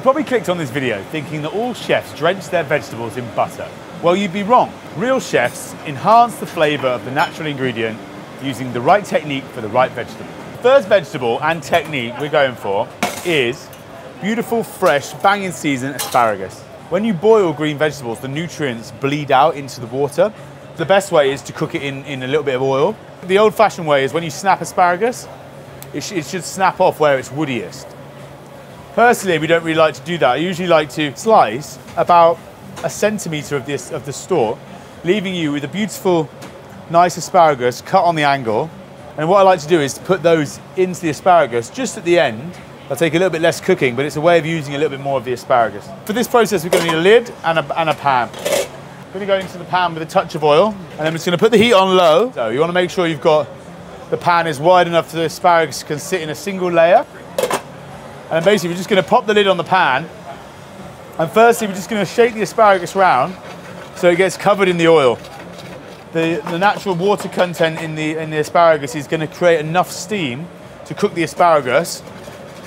You probably clicked on this video thinking that all chefs drench their vegetables in butter. Well, you'd be wrong. Real chefs enhance the flavour of the natural ingredient using the right technique for the right vegetable. The first vegetable and technique we're going for is beautiful, fresh, bang in season asparagus. When you boil green vegetables, the nutrients bleed out into the water. The best way is to cook it in a little bit of oil. The old-fashioned way is when you snap asparagus, it should snap off where it's woodiest. Personally, we don't really like to do that. I usually like to slice about a centimetre of the stalk, leaving you with a beautiful, nice asparagus cut on the angle. And what I like to do is to put those into the asparagus just at the end. I'll take a little bit less cooking, but it's a way of using a little bit more of the asparagus. For this process, we're going to need a lid and a pan. I'm going to go into the pan with a touch of oil, and I'm just going to put the heat on low. So you want to make sure you've got the pan is wide enough so the asparagus can sit in a single layer. And basically, we're just going to pop the lid on the pan. And firstly, we're just going to shake the asparagus round so it gets covered in the oil. The natural water content in the asparagus is going to create enough steam to cook the asparagus.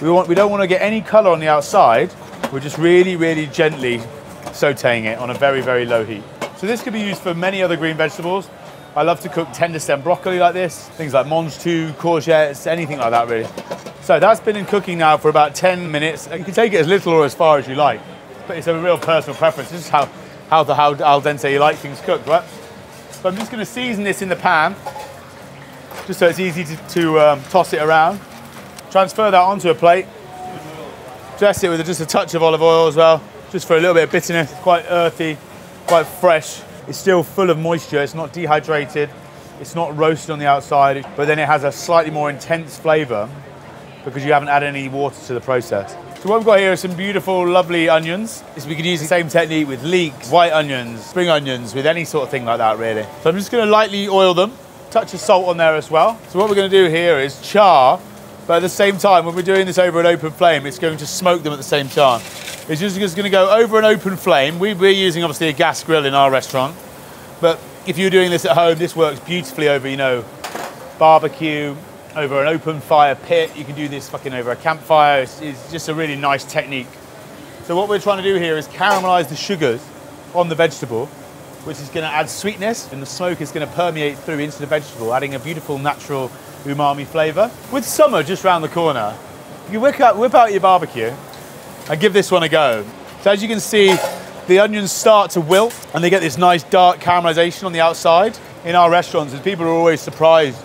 We don't want to get any colour on the outside. We're just really, really gently sautéing it on a very, very low heat. So this could be used for many other green vegetables. I love to cook tender stem broccoli like this, things like mange tout, courgettes, anything like that really. So that's been in cooking now for about 10 minutes. You can take it as little or as far as you like, but it's a real personal preference. This is how al dente you like things cooked, right? So I'm just going to season this in the pan, just so it's easy to toss it around. Transfer that onto a plate. Dress it with just a touch of olive oil as well, just for a little bit of bitterness. It's quite earthy, quite fresh. It's still full of moisture. It's not dehydrated. It's not roasted on the outside, but then it has a slightly more intense flavour because you haven't added any water to the process. So what we've got here are some beautiful, lovely onions. We could use the same technique with leeks, white onions, spring onions, with any sort of thing like that, really. So I'm just going to lightly oil them, touch of salt on there as well. So what we're going to do here is char, but at the same time, when we're doing this over an open flame, it's going to smoke them at the same time. It's just going to go over an open flame. We're using, obviously, a gas grill in our restaurant, but if you're doing this at home, this works beautifully over, you know, barbecue, over an open fire pit. You can do this over a campfire. It's just a really nice technique. So what we're trying to do here is caramelize the sugars on the vegetable, which is going to add sweetness, and the smoke is going to permeate through into the vegetable, adding a beautiful natural umami flavour. With summer just round the corner, you whip out your barbecue and give this one a go. So as you can see, the onions start to wilt and they get this nice dark caramelization on the outside. In our restaurants, and people are always surprised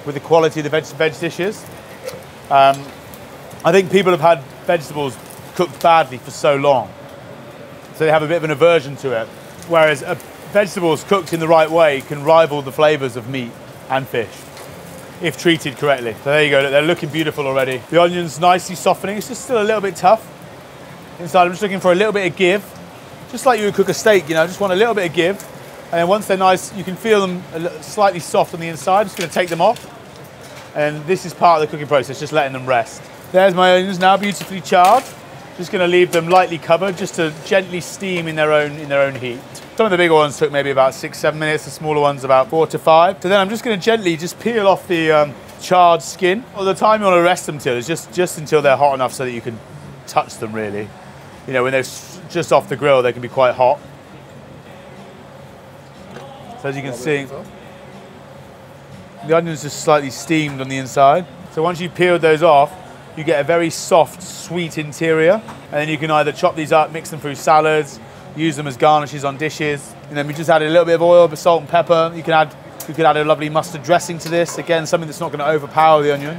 with the quality of the veg dishes. I think people have had vegetables cooked badly for so long, so they have a bit of an aversion to it. Whereas vegetables cooked in the right way can rival the flavours of meat and fish, if treated correctly. So there you go, they're looking beautiful already. The onion's nicely softening. It's just still a little bit tough inside. I'm just looking for a little bit of give, just like you would cook a steak, you know, just want a little bit of give. And then once they're nice, you can feel them slightly soft on the inside. I'm just going to take them off. And this is part of the cooking process, just letting them rest. There's my onions now beautifully charred. Just going to leave them lightly covered, just to gently steam in their own heat. Some of the bigger ones took maybe about 6-7 minutes, the smaller ones about 4 to 5. So then I'm just going to gently just peel off the charred skin. Well, the time you want to rest them till is just until they're hot enough so that you can touch them really. You know, when they're just off the grill, they can be quite hot. So as you can see, the onions just slightly steamed on the inside. So once you've peeled those off, you get a very soft, sweet interior. And then you can either chop these up, mix them through salads, use them as garnishes on dishes. And then we just added a little bit of oil, salt and pepper. You could add a lovely mustard dressing to this. Again, something that's not going to overpower the onion.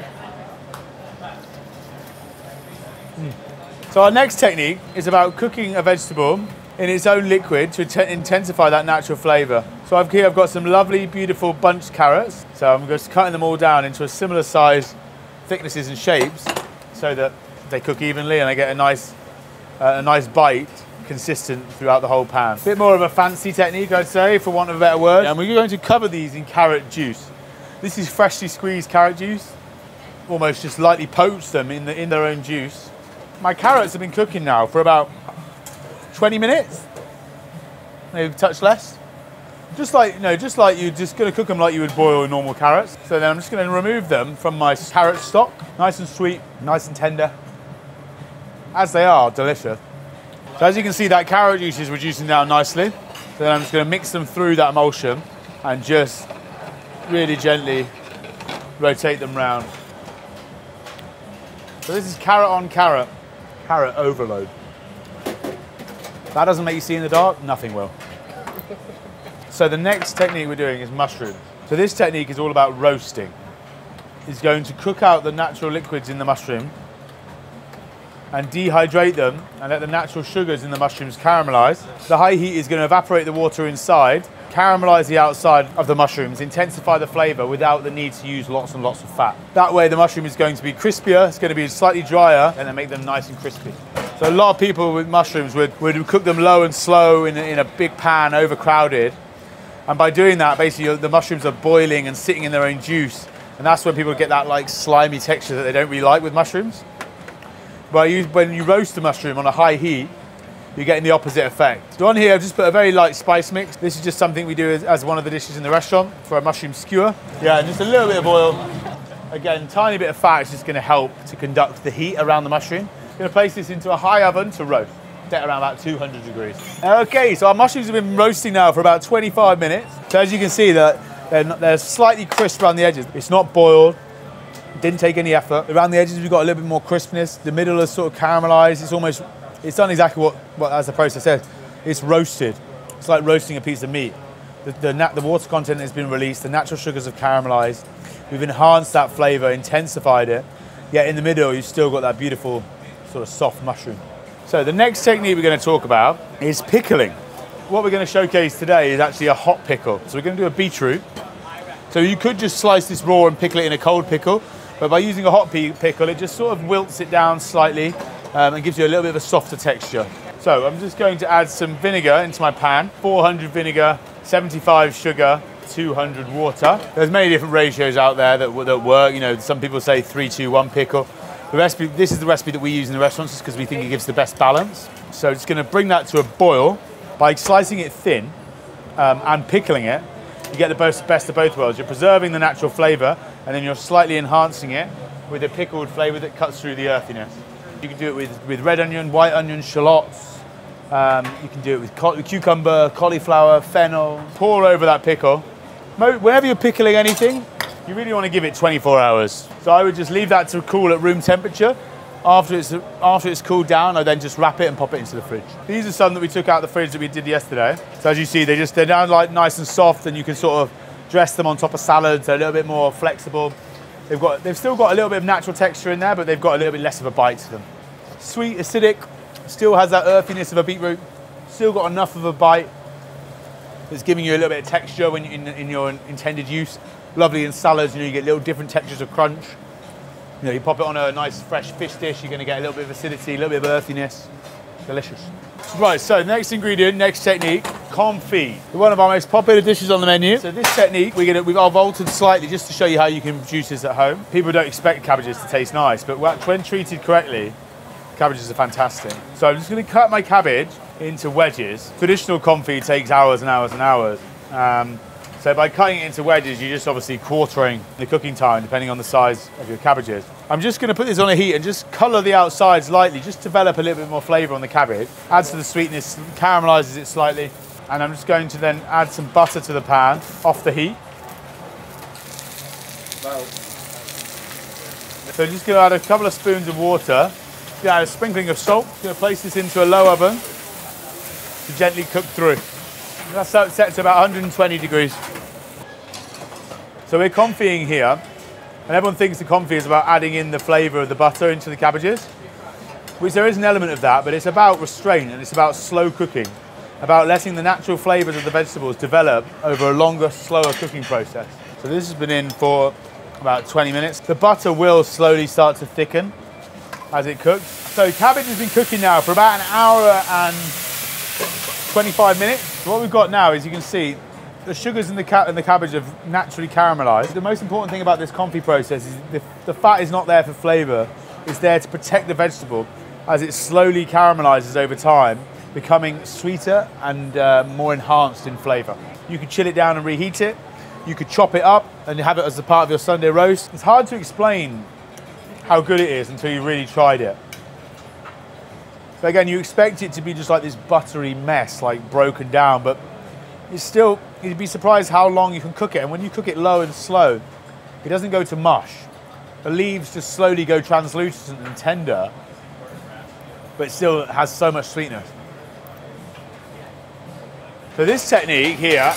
So our next technique is about cooking a vegetable in its own liquid to intensify that natural flavour. So I've got some lovely, beautiful bunched carrots. So I'm just cutting them all down into a similar size, thicknesses and shapes, so that they cook evenly and I get a nice bite, consistent throughout the whole pan. A bit more of a fancy technique, I'd say, for want of a better word. And we're going to cover these in carrot juice. This is freshly squeezed carrot juice. Almost just lightly poach them in their own juice. My carrots have been cooking now for about 20 minutes, maybe a touch less. Just like you're just going to cook them like you would boil normal carrots. So then I'm just going to remove them from my carrot stock. Nice and sweet, nice and tender. as they are, delicious. So as you can see, that carrot juice is reducing down nicely. So then I'm just going to mix them through that emulsion and just really gently rotate them round. So this is carrot on carrot, carrot overload. That doesn't make you see in the dark, nothing will. So the next technique we're doing is mushroom. So this technique is all about roasting. It's going to cook out the natural liquids in the mushroom and dehydrate them and let the natural sugars in the mushrooms caramelize. The high heat is going to evaporate the water inside, caramelize the outside of the mushrooms, intensify the flavor without the need to use lots and lots of fat. That way the mushroom is going to be crispier, it's going to be slightly drier, and then make them nice and crispy. So a lot of people with mushrooms would cook them low and slow in a big pan, overcrowded. And by doing that, basically the mushrooms are boiling and sitting in their own juice. And that's when people get that like slimy texture that they don't really like with mushrooms. But when you roast the mushroom on a high heat, you're getting the opposite effect. So on here, I've just put a very light spice mix. This is just something we do as one of the dishes in the restaurant for a mushroom skewer. Yeah, and just a little bit of oil. Again, tiny bit of fat is just gonna help to conduct the heat around the mushroom. I'm gonna place this into a high oven to roast, set around about 200 degrees. Okay, so our mushrooms have been roasting now for about 25 minutes. So as you can see, they're slightly crisp around the edges. It's not boiled. Didn't take any effort. Around the edges, we've got a little bit more crispness. The middle is sort of caramelized. It's done exactly what as the process says. It's roasted. It's like roasting a piece of meat. The water content has been released. The natural sugars have caramelized. We've enhanced that flavor, intensified it. Yet in the middle, you've still got that beautiful sort of soft mushroom. So the next technique we're going to talk about is pickling. What we're going to showcase today is actually a hot pickle. So we're going to do a beetroot. So you could just slice this raw and pickle it in a cold pickle. But by using a hot pickle, it just sort of wilts it down slightly and gives you a little bit of a softer texture. So I'm just going to add some vinegar into my pan. 400 vinegar, 75 sugar, 200 water. There's many different ratios out there that work. You know, some people say 3-2-1 pickle. This is the recipe that we use in the restaurants just because we think it gives the best balance. So just going to bring that to a boil. By slicing it thin and pickling it, you get the best of both worlds. You're preserving the natural flavor, and then you're slightly enhancing it with a pickled flavor that cuts through the earthiness. You can do it with red onion, white onion, shallots. You can do it with cucumber, cauliflower, fennel. Pour over that pickle. Whenever you're pickling anything, you really want to give it 24 hours. So I would just leave that to cool at room temperature. After it's cooled down, I then just wrap it and pop it into the fridge. These are some that we took out of the fridge that we did yesterday. So as you see, they're now like nice and soft, and you can sort of dress them on top of salads. They're a little bit more flexible. They've still got a little bit of natural texture in there, but they've got a little bit less of a bite to them. Sweet, acidic, still has that earthiness of a beetroot. Still got enough of a bite. It's giving you a little bit of texture when in your intended use. Lovely in salads, you get little different textures of crunch. You pop it on a nice fresh fish dish, you're going to get a little bit of acidity, a little bit of earthiness. Delicious. Right, so next ingredient, next technique, confit. One of our most popular dishes on the menu. So this technique, we've altered slightly just to show you how you can produce this at home. People don't expect cabbages to taste nice, but when treated correctly, cabbages are fantastic. So I'm just going to cut my cabbage into wedges. Traditional confit takes hours and hours and hours. So by cutting it into wedges, you're just obviously quartering the cooking time, depending on the size of your cabbages. I'm just going to put this on a heat and just colour the outsides lightly, just develop a little bit more flavour on the cabbage. Adds to the sweetness, caramelizes it slightly. And I'm just going to then add some butter to the pan, off the heat. Wow. So just going to add a couple of spoons of water. Going to add a sprinkling of salt. Going to place this into a low oven to gently cook through. That's set to about 120 degrees. So we're confiting here, and everyone thinks the confit is about adding in the flavour of the butter into the cabbages, which there is an element of that, but it's about restraint and it's about slow cooking, about letting the natural flavours of the vegetables develop over a longer, slower cooking process. So this has been in for about 20 minutes. The butter will slowly start to thicken as it cooks. So cabbage has been cooking now for about an hour and 25 minutes. So what we've got now is, you can see the sugars in the cabbage have naturally caramelized. The most important thing about this confit process is the fat is not there for flavor. It's there to protect the vegetable as it slowly caramelizes over time, becoming sweeter and more enhanced in flavor. You could chill it down and reheat it. You could chop it up and have it as a part of your Sunday roast. It's hard to explain how good it is until you really tried it. But again, you expect it to be just like this buttery mess, like broken down, but it's still, you'd be surprised how long you can cook it. And when you cook it low and slow, it doesn't go to mush. The leaves just slowly go translucent and tender, but it still has so much sweetness. So this technique here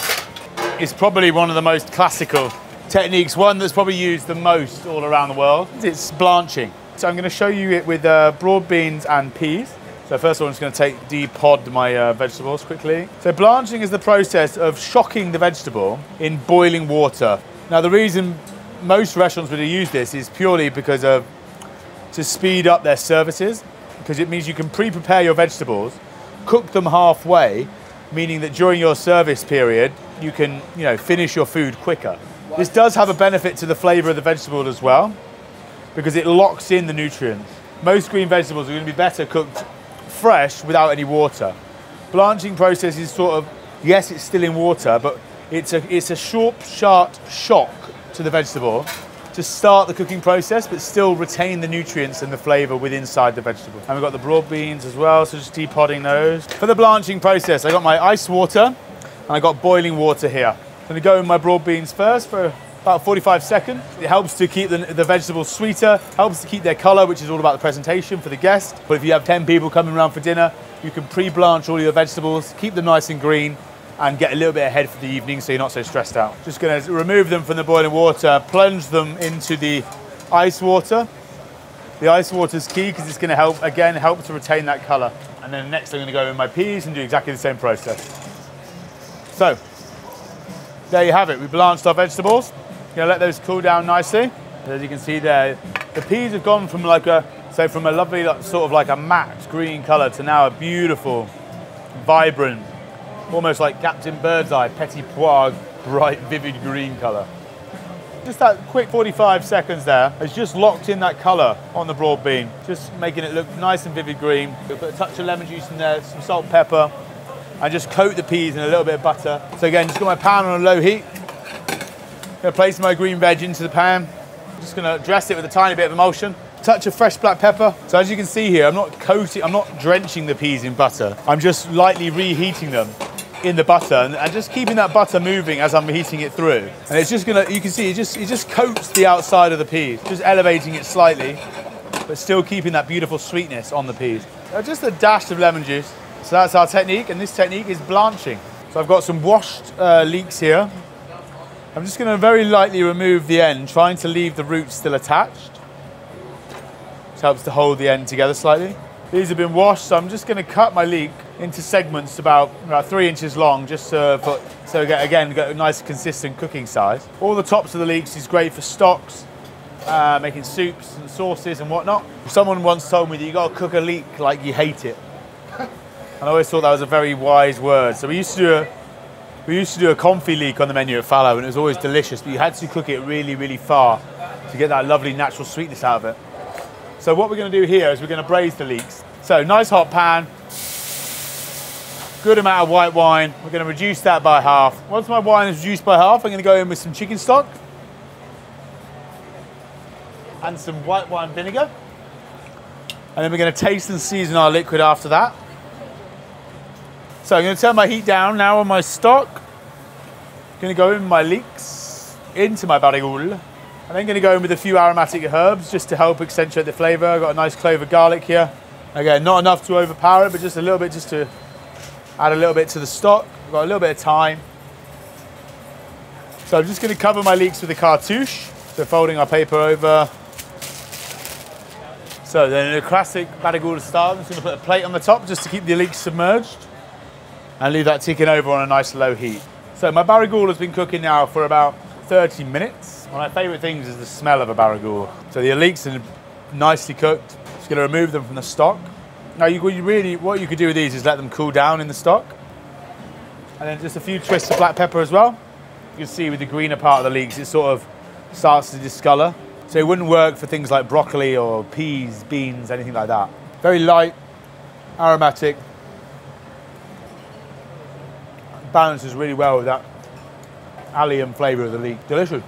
is probably one of the most classical techniques, one that's probably used the most all around the world. It's blanching. So I'm going to show you it with broad beans and peas. So first of all, I'm just going to de-pod my vegetables quickly. So blanching is the process of shocking the vegetable in boiling water. Now the reason most restaurants would use this is purely because of to speed up their services, because it means you can pre-prepare your vegetables, cook them halfway, meaning that during your service period, you can, finish your food quicker. This does have a benefit to the flavour of the vegetable as well, because it locks in the nutrients. Most green vegetables are going to be better cooked fresh without any water. Blanching process is sort of, yes, it's still in water, but it's a short, sharp shock to the vegetable to start the cooking process, but still retain the nutrients and the flavour within inside the vegetable. And we've got the broad beans as well, so just de-podding those. For the blanching process, I got my ice water and I got boiling water here. I'm going to go in my broad beans first for about 45 seconds. It helps to keep the vegetables sweeter, helps to keep their colour, which is all about the presentation for the guest. But if you have 10 people coming around for dinner, you can pre-blanch all your vegetables, keep them nice and green, and get a little bit ahead for the evening so you're not so stressed out. Just going to remove them from the boiling water, plunge them into the ice water. The ice water is key because it's going to help to retain that colour. And then next I'm going to go in my peas and do exactly the same process. So, there you have it. We blanched our vegetables. Going to let those cool down nicely. As you can see there, the peas have gone from from a lovely sort of like a matte green colour to now a beautiful, vibrant, almost like Captain Birdseye, petit pois, bright, vivid green colour. Just that quick 45 seconds there has just locked in that colour on the broad bean, just making it look nice and vivid green. We'll put a touch of lemon juice in there, some salt, pepper, and just coat the peas in a little bit of butter. So again, just got my pan on a low heat. Going to place my green veg into the pan. Just going to dress it with a tiny bit of emulsion. Touch of fresh black pepper. So as you can see here, I'm not drenching the peas in butter. I'm just lightly reheating them in the butter and just keeping that butter moving as I'm heating it through. And it's just gonna, you can see, it just coats the outside of the peas, just elevating it slightly, but still keeping that beautiful sweetness on the peas. Just a dash of lemon juice. So that's our technique, and this technique is blanching. So I've got some washed leeks here. I'm just gonna very lightly remove the end, trying to leave the roots still attached. This helps to hold the end together slightly. These have been washed, so I'm just going to cut my leek into segments about 3 inches long, just so get a nice consistent cooking size. All the tops of the leeks is great for stocks, making soups and sauces and whatnot. Someone once told me that you got to cook a leek like you hate it. And I always thought that was a very wise word. So we used to do a confit leek on the menu at Fallow, and it was always delicious, but you had to cook it really, really far to get that lovely natural sweetness out of it. So what we're going to do here is we're going to braise the leeks. So nice hot pan, good amount of white wine. We're going to reduce that by half. Once my wine is reduced by half, I'm going to go in with some chicken stock and some white wine vinegar. And then we're going to taste and season our liquid after that. So I'm going to turn my heat down now on my stock. I'm going to go in with my leeks into my Barigoule. I'm then going to go in with a few aromatic herbs just to help accentuate the flavour. I've got a nice clove of garlic here. Again, not enough to overpower it, but just a little bit, just to add a little bit to the stock. I've got a little bit of thyme. So I'm just going to cover my leeks with a cartouche. So folding our paper over. So then in a classic Barigoule style, I'm just going to put a plate on the top just to keep the leeks submerged and leave that ticking over on a nice low heat. So my Barigoule has been cooking now for about 30 minutes. One of my favourite things is the smell of a Barigoule. So the leeks are nicely cooked. Just going to remove them from the stock. Now what you could do with these is let them cool down in the stock. And then just a few twists of black pepper as well. You can see with the greener part of the leeks, it sort of starts to discolour. So it wouldn't work for things like broccoli or peas, beans, anything like that. Very light, aromatic. Balances really well with that allium flavour of the leek. Delicious.